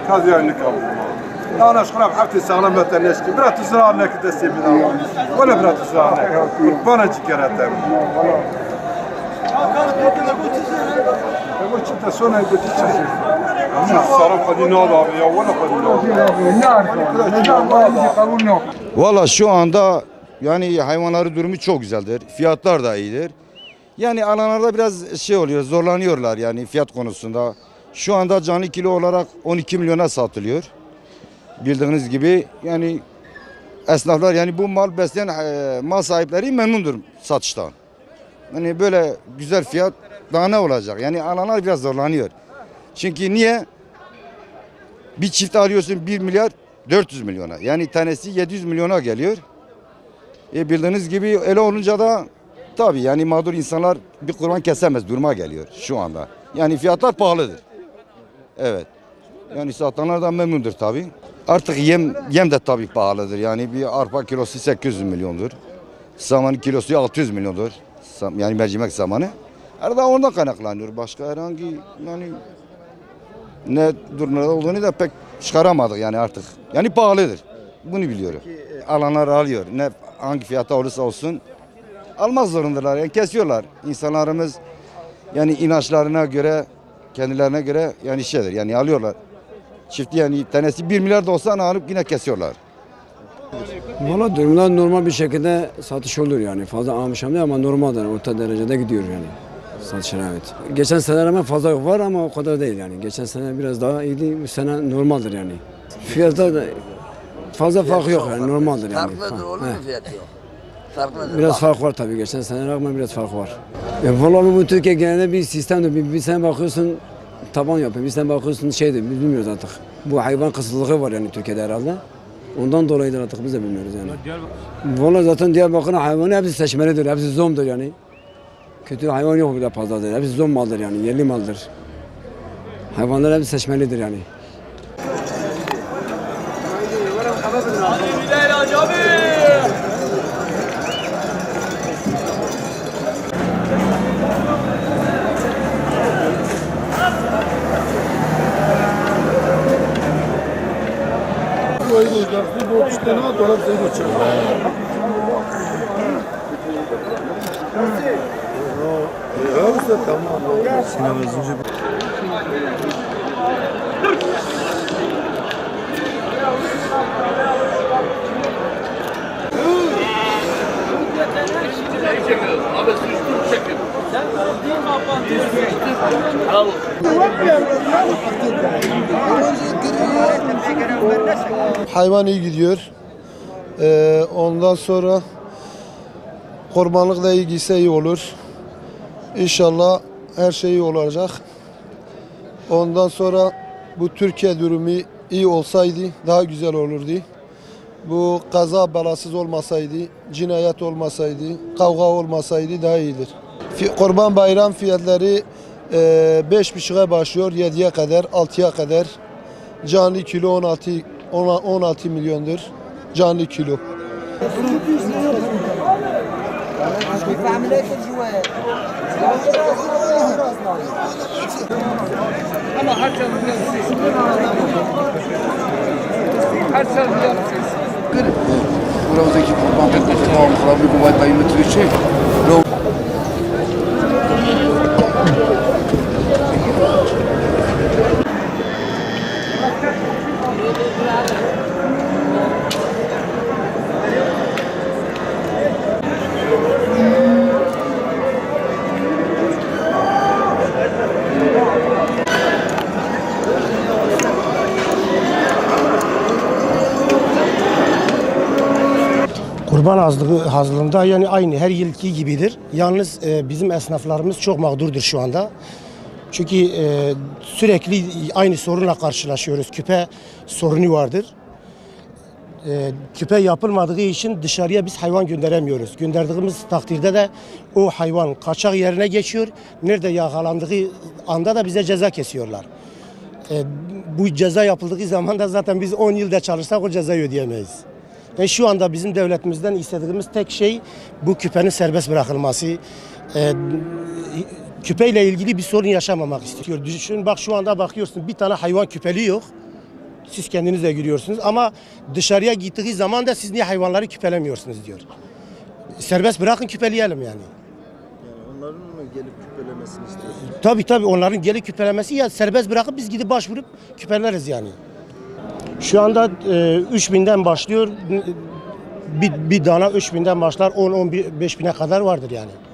هذه يعني كم أنا أشكرها بحبتي سلام لا تنسكي بلا تزرع لك دستي بلا ولا بلا تزرع لك ربنا تكرهت قلت أنت سنة قلت تشوف الصرف قد يناض يا ولا قد يناض. Valla şu anda yani hayvanların durumu çok güzeldir. Fiyatlar da iyidir. Yani alanlarda biraz şey oluyor, zorlanıyorlar yani fiyat konusunda. Şu anda canlı kilo olarak 12 milyona satılıyor. Bildiğiniz gibi yani esnaflar yani bu mal besleyen mal sahipleri memnundur satıştan. Yani böyle güzel fiyat daha ne olacak? Yani alanlar biraz zorlanıyor. Çünkü niye? Bir çift alıyorsun 1 milyar 400 milyona. Yani tanesi 700 milyona geliyor. Bildiğiniz gibi öyle olunca da tabii yani mağdur insanlar bir kurban kesemez duruma geliyor şu anda. Yani fiyatlar pahalıdır. Evet. Yani satanlar da memnundur tabii. Artık yem de tabii pahalıdır. Yani bir arpa kilosu 800 milyondur. Samanın kilosu 600 milyondur. Yani mercimek samanı. Arada ondan kaynaklanıyor. Başka herhangi yani ne durumda olduğunu da pek çıkaramadık yani artık. Yani pahalıdır. Bunu biliyorum. Alanlar alıyor. Ne hangi fiyata olursa olsun almaz zorundalar. Yani kesiyorlar. İnsanlarımız yani inançlarına göre kendilerine göre yani şeydir. Yani alıyorlar. Çifti yani tanesi 1 milyar da olsa alıp yine kesiyorlar. Valla durumlar normal bir şekilde satış olur yani. Fazla almışam değil ama normaldir. Orta derecede gidiyor yani. Satışlar evet. Geçen sene hemen fazla var ama o kadar değil yani. Geçen sene biraz daha iyiydi. Bu sene normaldir yani. Fiyatlar da fazla fark yok yani normaldir yani. Farklıdır olur mu fiyatı yok? Farklıdır. Biraz fark var tabii. Geçen sene rağmen biraz fark var. Valla bu Türkiye genelde bir sistemdir. Bir sene bakıyorsun taban yapıyor. Bir sene bakıyorsun şeydir. Biz bilmiyoruz artık. Bu hayvan kısıtlığı var yani Türkiye'de herhalde. Ondan dolayıdır artık biz de bilmiyoruz yani. Valla zaten Diyarbakır'ın hayvanı hepsi seçmelidir. Hepsi zomdur yani. Kötü hayvan yok burada pazarda. Hepsi zom maldır yani. Yerli maldır. Hayvanlar hepsi seçmelidir yani. Hayvan iyi gidiyor. Ondan sonra kurbanlık da iyi gitse iyi olur. İnşallah her şey iyi olacak. Ondan sonra bu Türkiye durumu iyi olsaydı daha güzel olurdu. Bu kaza belasız olmasaydı, cinayet olmasaydı, kavga olmasaydı daha iyidir. Kurban bayram fiyatları 5,5'a başlıyor, 7'ye kadar, 6'ya kadar. Canlı kilo 16 milyondur. Canlı kilo. Buradaki kurban teknesi var. Kurban bir kuvvet dayımı Türkçe. hazırlığında yani aynı her yılki gibidir. Yalnız bizim esnaflarımız çok mağdurdur şu anda. Çünkü sürekli aynı sorunla karşılaşıyoruz. Küpe sorunu vardır. Küpe yapılmadığı için dışarıya biz hayvan gönderemiyoruz. Gönderdiğimiz takdirde de o hayvan kaçak yerine geçiyor. Nerede yakalandığı anda da bize ceza kesiyorlar. Bu ceza yapıldığı zaman da zaten biz 10 yılda çalışsak o cezayı ödeyemeyiz. Ve şu anda bizim devletimizden istediğimiz tek şey bu küpenin serbest bırakılması. Küpeyle ilgili bir sorun yaşamamak istiyor. Düşün bak, şu anda bakıyorsun bir tane hayvan küpeli yok. Siz kendiniz de gülüyorsunuz ama dışarıya gittiği zaman da siz niye hayvanları küpelemiyorsunuz diyor. Serbest bırakın, küpeleyelim yani. Onların mı gelip küpelemesini istiyorsunuz? Tabii onların gelip küpelemesi, ya serbest bırakıp biz gidip başvurup küpeleriz yani. Şu anda 3000'den başlıyor. Bir dana 3000'den başlar, 10-15 bine kadar vardır yani.